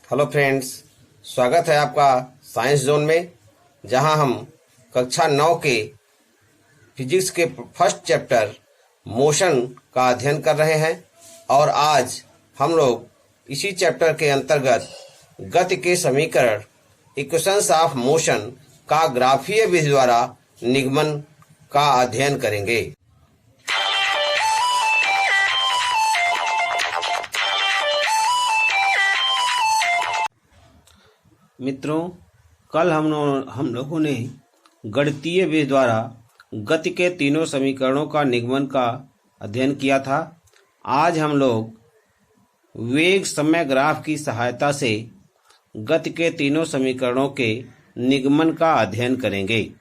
Hello friends, स्वागत है आपका साइंस जोन में, जहां हम कक्षा 9 के फिजिक्स के फर्स्ट चैप्टर मोशन का अध्ययन कर रहे हैं। और आज हम लोग इसी चैप्टर के अंतर्गत गति के समीकरण इक्वेशंस ऑफ मोशन का ग्राफीय विधि द्वारा निगमन का अध्ययन करेंगे। मित्रों, कल हम लोगों ने गणितीय विधि द्वारा गति के तीनों समीकरणों का निगमन का अध्ययन किया था। आज हम लोग वेग समय ग्राफ की सहायता से गति के तीनों समीकरणों के निगमन का अध्ययन करेंगे।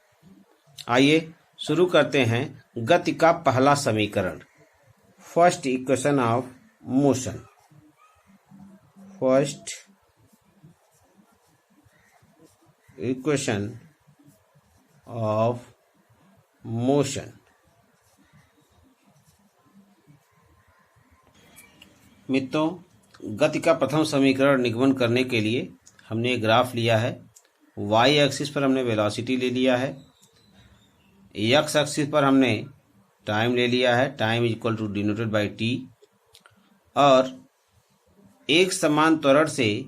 आइए शुरू करते हैं। गति का पहला समीकरण, first equation of motion. First equation of motion. मित्रों, गति का प्रथम समीकरण निगमन करने के लिए हमने एक ग्राफ लिया है। वाई एक्सिस पर हमने वेलोसिटी ले लिया है, एक्स एक्सिस पर हमने टाइम ले लिया है, time equal to denoted by T, और एक समान त्वरण से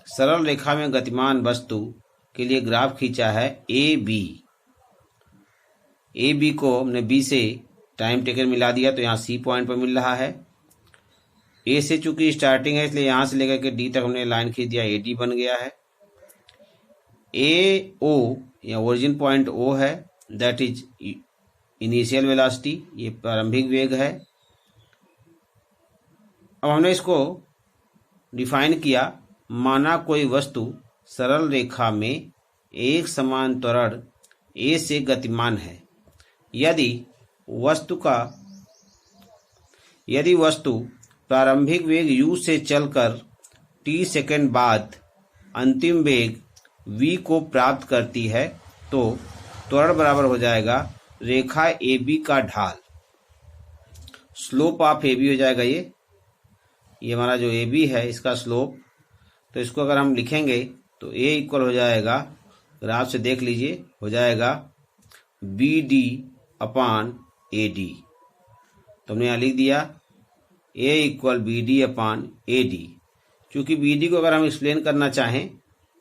सरल रेखा में गतिमान वस्तु के लिए ग्राफ खींचा है ए बी को हमने बी से टाइम टेकन मिला दिया तो यहाँ सी पॉइंट पर मिल रहा है। ए से चूंकि स्टार्टिंग है इसलिए यहाँ से लेकर के डी तक हमने लाइन खींच दिया, ए डी बन गया है। ए ओ या ओरिजिन पॉइंट ओ है, दैट इज इनिशियल वेलोसिटी, ये प्रारंभिक वेग है। अब हमने इसको डिफाइन किया, माना कोई वस्तु सरल रेखा में एक समान त्वरण ए से गतिमान है। यदि वस्तु प्रारंभिक वेग u से चलकर t सेकंड बाद अंतिम वेग v को प्राप्त करती है तो त्वरण बराबर हो जाएगा रेखा AB का ढाल, स्लोप ऑफ AB हो जाएगा। ये हमारा जो AB है इसका स्लोप, तो इसको अगर हम लिखेंगे तो A इक्वल हो जाएगा, ग्राफ से देख लीजिए, हो जाएगा BD अपान AD। तो हमने यहाँ लिख दिया A equal BD upon AD। चूंकि BD को अगर हम एक्सप्लेन करना चाहें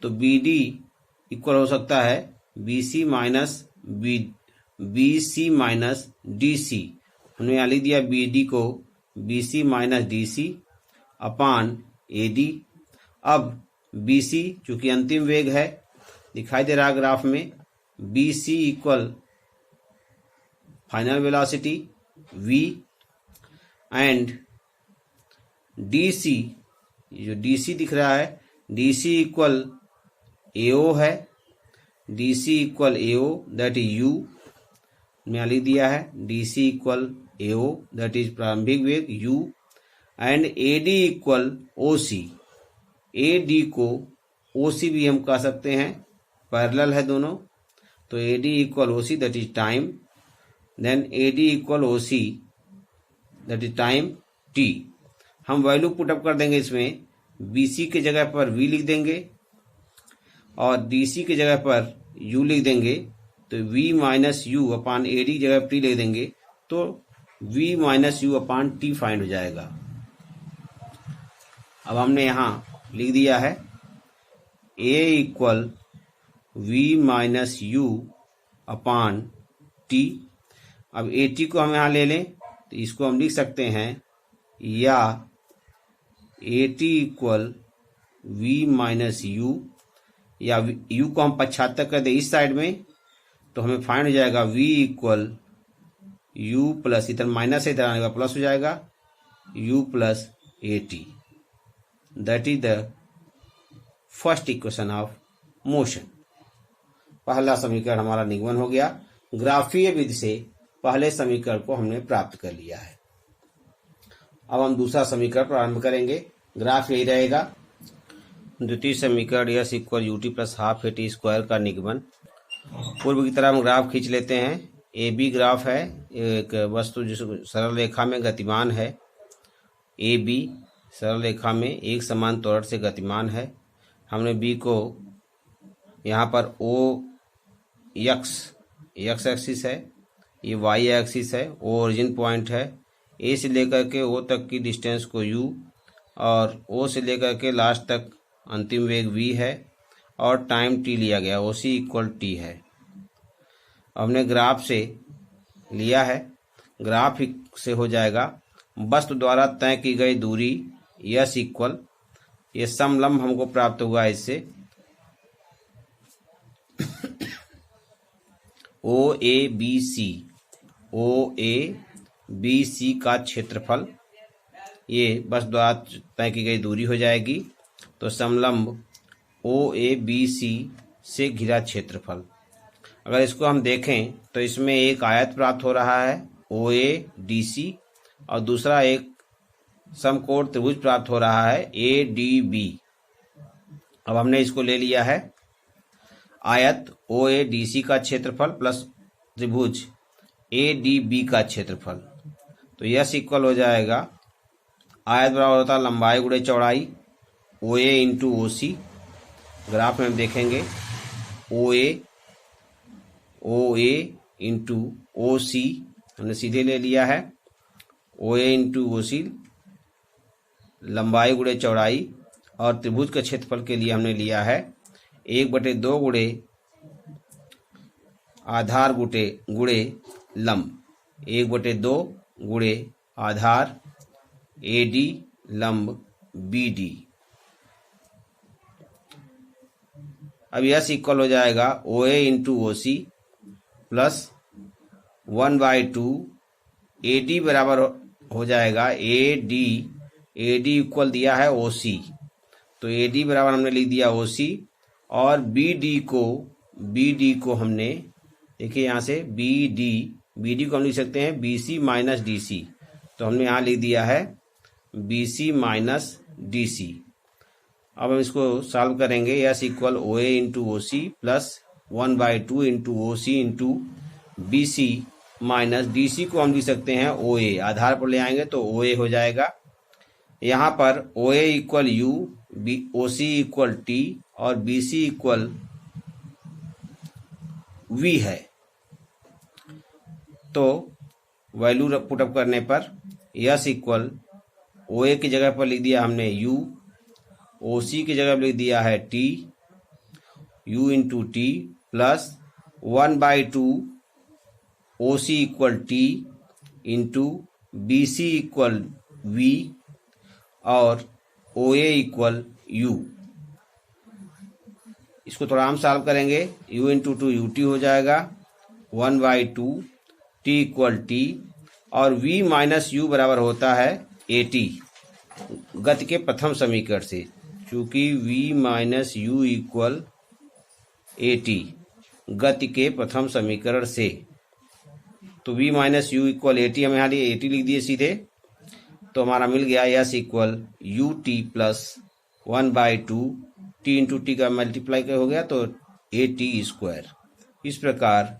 तो BD इक्वल हो सकता है BC माइनस DC। हमने यहाँ लिख दिया BD को BC माइनस DC अपान AD। अब BC चूंकि अंतिम वेग है, दिखाई दे रहा ग्राफ में, BC equal final velocity V and DC, जो DC दिख रहा है, DC इक्वल AO है, DC equal AO that is U। मैं लिख दिया है DC equal AO that is प्रारंभिक वेग U and AD equal OC। AD को OC भी हम कह सकते हैं, पैरेलल है दोनों, तो AD equal OC that is time, then AD equal OC that is time T। हम वैल्यू पुटअप कर देंगे इसमें, BC के जगह पर V लिख देंगे और DC के जगह पर U लिख देंगे, तो V माइनस U अपान AD की जगह पर T लिख देंगे तो V माइनस U अपान T फाइंड हो जाएगा। अब हमने यहाँ लिख दिया है A equal V minus U upon T। अब AT को हम यहाँ ले लें तो इसको हम लिख सकते हैं, या AT equal V minus U, या U को हम पश्चात कर दें इस साइड में तो हमें फाइंड हो जाएगा V इक्वल U प्लस, इधर माइनस है इधर आने का प्लस हो जाएगा, U plus AT। That is the first equation of motion. पहला समीकरण हमारा निगमन हो गया। ग्राफीय विधि से पहले समीकरण को हमने प्राप्त कर लिया है। अब हम दूसरा समीकरण प्रारंभ करेंगे। ग्राफ यही रहेगा। द्वितीय समीकरण yes equal UT plus half A T square का निगमन। पूर्व की तरह हम ग्राफ खींच लेते हैं। ए बी ग्राफ है, एक वस्तु जिस सरल रेखा में गतिमान है। ए बी सरल रेखा में एक समान त्वरण से गतिमान है। हमने बी को यहाँ पर ओ एक्स एक्सिस है, ये वाई एक्सिस है, ओ ओरिजिन पॉइंट है, ए से लेकर के ओ तक की डिस्टेंस को यू और ओ से लेकर के लास्ट तक अंतिम वेग वी है और टाइम टी लिया गया, ओ सी इक्वल टी है। हमने ग्राफ से लिया है, ग्राफ से हो जाएगा वस्तु द्वारा तय की गई दूरी यस इक्वल, ये समलंब हमको प्राप्त हुआ इससे ओ ए बी सी का क्षेत्रफल, ये वस्तु द्वारा तय की गई दूरी हो जाएगी। तो समलंब ओ ए बी सी से घिरा क्षेत्रफल, अगर इसको हम देखें तो इसमें एक आयत प्राप्त हो रहा है ओ ए डी सी और दूसरा एक समकोण त्रिभुज प्राप्त हो रहा है ए डी बी। अब हमने इसको ले लिया है आयत ओ ए डी सी का क्षेत्रफल प्लस त्रिभुज ए डी बी का क्षेत्रफल, तो यस इक्वल हो जाएगा आयत बराबर होता है लंबाई गुणे चौड़ाई ओ A into O C. Graph में हम देखेंगे ओ ए इंटू ओ सी हमने सीधे ले लिया है, ओ ए इंटू ओ सी लंबाई गुणे चौड़ाई और त्रिभुज के क्षेत्रफल के लिए हमने लिया है 1/2 गुणे आधार गुणे लंब, 1/2 गुणे आधार ए डी लंब बी डी। अब यस इक्वल हो जाएगा O A into O C plus 1/2 A D बराबर हो जाएगा ए डी इक्वल दिया है ओ सी, तो ए डी बराबर हमने लिख दिया ओ सी और बी डी को हमने देखिए यहाँ से बी डी को हम लिख सकते हैं B C minus D C, तो हमने यहाँ लिख दिया है B C minus D C. अब हम इसको सॉल्व करेंगे, S equal O A into O C plus 1/2 into O C into B C minus D C को हम लिख सकते हैं ओ ए, आधार पर ले आएंगे तो ओ ए हो जाएगा। यहाँ पर O A equal u, O C equal t और बी सी इक्वल वी है, तो वैल्यू पुटअप करने पर यस इक्वल ओ ए की जगह पर लिख दिया हमने यू, ओ सी की जगह पर लिख दिया है T, U into T plus 1/2 O C equal T into B C equal we और ओ ए इक्वल यू। इसको थोड़ा हम सॉल्व करेंगे, u into two U T हो जाएगा 1/2 टी इक्वल टी और v माइनस यू बराबर होता है ए टी गति के प्रथम समीकरण से, चूंकि v minus you equal A T गति के प्रथम समीकरण से, तो v minus you equal A T हम यहाँ लिए ए टी लिख दिए सीधे, तो हमारा मिल गया yes equal U T plus 1/2 T into T का मल्टीप्लाई हो गया तो ए टी स्क्वायर। इस प्रकार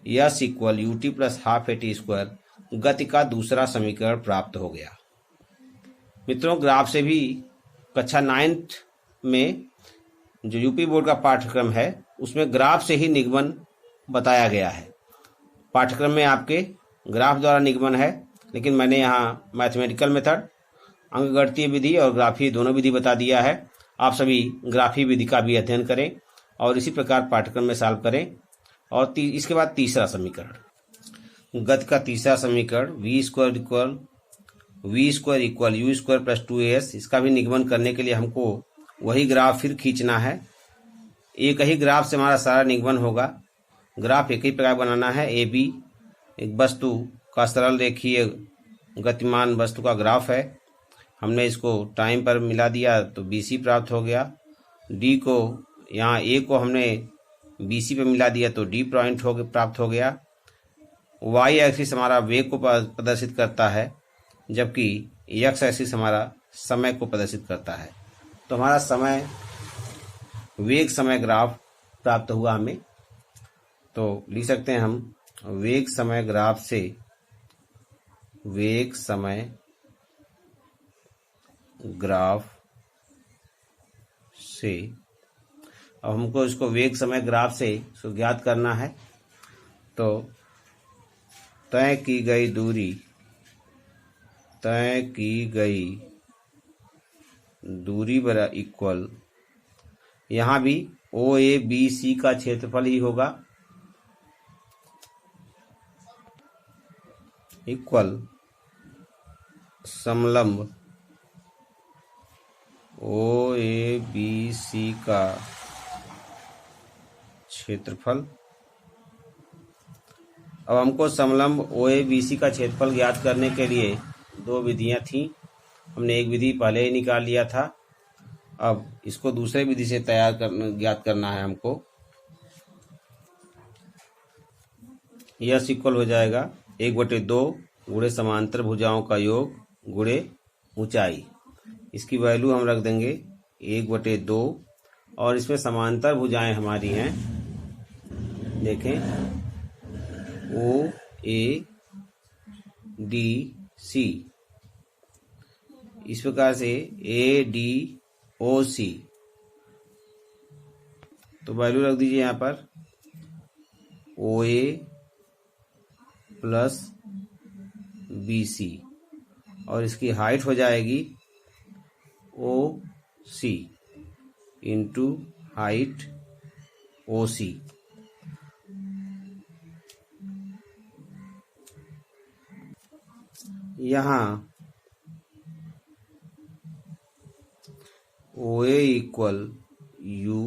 yes equal U T plus half A T square गति का दूसरा समीकरण प्राप्त हो गया। मित्रों, ग्राफ से भी कक्षा 9th में जो यूपी बोर्ड का पाठ्यक्रम है उसमें ग्राफ से ही निगमन बताया गया है। पाठ्यक्रम में आपके ग्राफ द्वारा निगमन है, लेकिन मैंने यहाँ मैथमेटिकल मेथड, अंकगणितीय विधि और ग्राफीय दोनों विधि बता दिया है। आप सभी ग्राफीय विधि का भी अध्ययन करें और इसी प्रकार पाठ्यक्रम में सॉल्व करें। और इसके बाद तीसरा समीकरण, गति का तीसरा समीकरण V square equal U square plus 2as, इसका भी निगमन करने के लिए हमको वही ग्राफ फिर खींचना है। एक ही ग्राफ से हमारा सारा निगमन होगा। ग्राफ एक ही प्रकार बनाना है, ए बी एक वस्तु का सरल रेखीय गतिमान वस्तु का ग्राफ है। हमने इसको टाइम पर मिला दिया तो बी सी प्राप्त हो गया। डी को यहाँ ए को हमने बी सी पे मिला दिया तो डी पॉइंट प्राप्त हो गया। वाई एक्सिस हमारा वेग को प्रदर्शित करता है, जबकि एक्स एक्सिस हमारा समय को प्रदर्शित करता है। तो हमारा वेग समय ग्राफ प्राप्त हुआ हमें। तो लिख सकते हैं हम वेग समय ग्राफ से अब हमको इसको वेग समय ग्राफ से इसको ज्ञात करना है। तो तय की गई दूरी बराबर इक्वल, यहाँ भी ओ ए बी सी का क्षेत्रफल ही होगा, equal समलंब O A B C का क्षेत्रफल। अब हमको समलंब ओ ए बी सी का क्षेत्रफल ज्ञात करने के लिए दो विधियां थी। हमने एक विधि पहले ही निकाल लिया था। अब इसको दूसरे विधि से ज्ञात करना है हमको। यह इक्वल हो जाएगा 1/2 गुणे समांतर भुजाओं का योग गुणे ऊंचाई। इसकी वैल्यू हम रख देंगे 1/2 और इसमें समांतर भुजाएं हमारी हैं, देखें ओ ए डी सी, इस प्रकार से ए डी ओ सी। तो वैल्यू रख दीजिए यहाँ पर ओ ए प्लस बी सी और इसकी हाइट हो जाएगी ओ C into height O C. यहाँ O A equal u,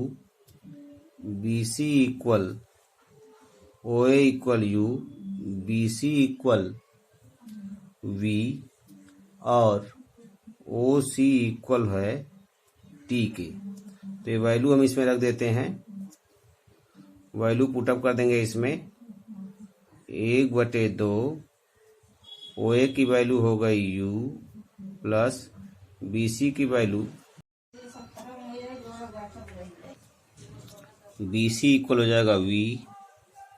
B C equal O A equal u, B C equal we और ओ सी इक्वल है टी के। तो ये वैल्यू हम इसमें रख देते हैं, वैल्यू पुटअप कर देंगे इसमें 1/2 ओ ए की वैल्यू हो गई यू प्लस बी सी की वैल्यू बी सी इक्वल हो जाएगा V,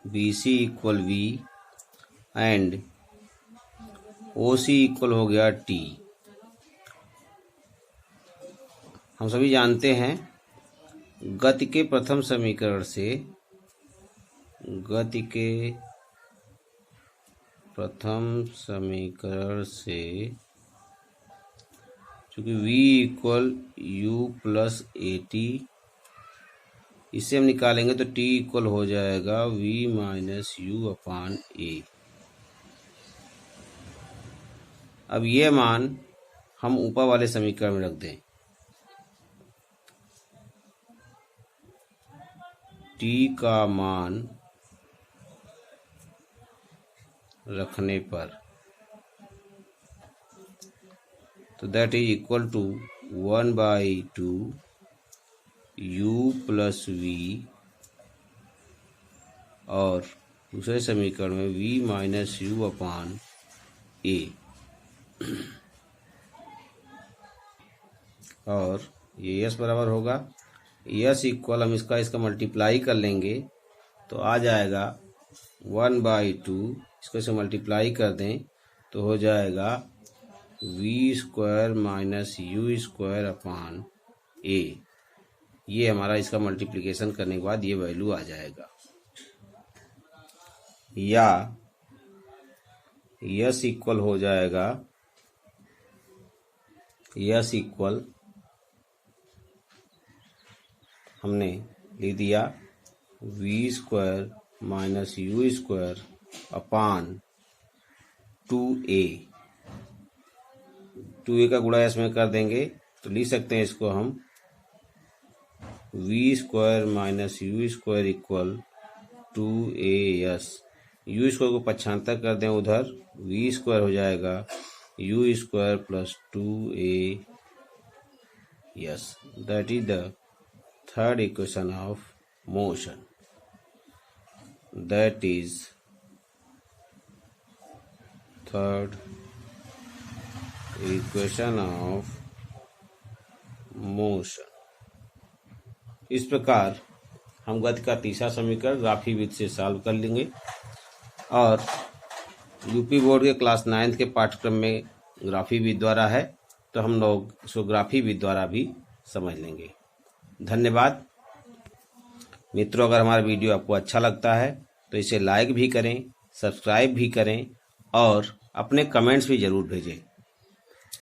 B C equal V and O C equal हो गया टी। हम सभी जानते हैं गति के प्रथम समीकरण से, चूंकि v equal you plus A T, इसे हम निकालेंगे तो t इक्वल हो जाएगा v माइनस यू अपान ए। अब ये मान हम ऊपर वाले समीकरण में रख दें। t का मान रखने पर तो that is equal to 1/2 u plus V और दूसरे समीकरण में v minus U upon A. और ये यस बराबर होगा यस इक्वल, हम इसका मल्टीप्लाई कर लेंगे तो आ जाएगा 1/2, इसको से मल्टीप्लाई कर दें तो हो जाएगा v² minus u square upon a. ये हमारा इसका मल्टीप्लिकेशन करने के बाद ये वैल्यू आ जाएगा। या यस इक्वल हो जाएगा यस इक्वल, हमने लिख दिया v² माइनस यू स्क्वायर अपान 2a। 2a का गुणा इसमें कर देंगे तो लिख सकते हैं इसको हम v² minus u square equal 2as। You square को पक्षांतर कर दें उधर, v² हो जाएगा you square plus 2as। That is the third equation of motion. That is third equation of motion। इस प्रकार हम गति का तीसरा समीकरण ग्राफी विधि से सॉल्व कर लेंगे और यूपी बोर्ड के क्लास 9th के पाठ्यक्रम में ग्राफी विधि द्वारा है, तो हम लोग इसको ग्राफी विधि द्वारा भी समझ लेंगे। धन्यवाद। मित्रों, अगर हमारा वीडियो आपको अच्छा लगता है तो इसे लाइक भी करें, सब्सक्राइब भी करें और अपने कमेंट्स भी ज़रूर भेजें।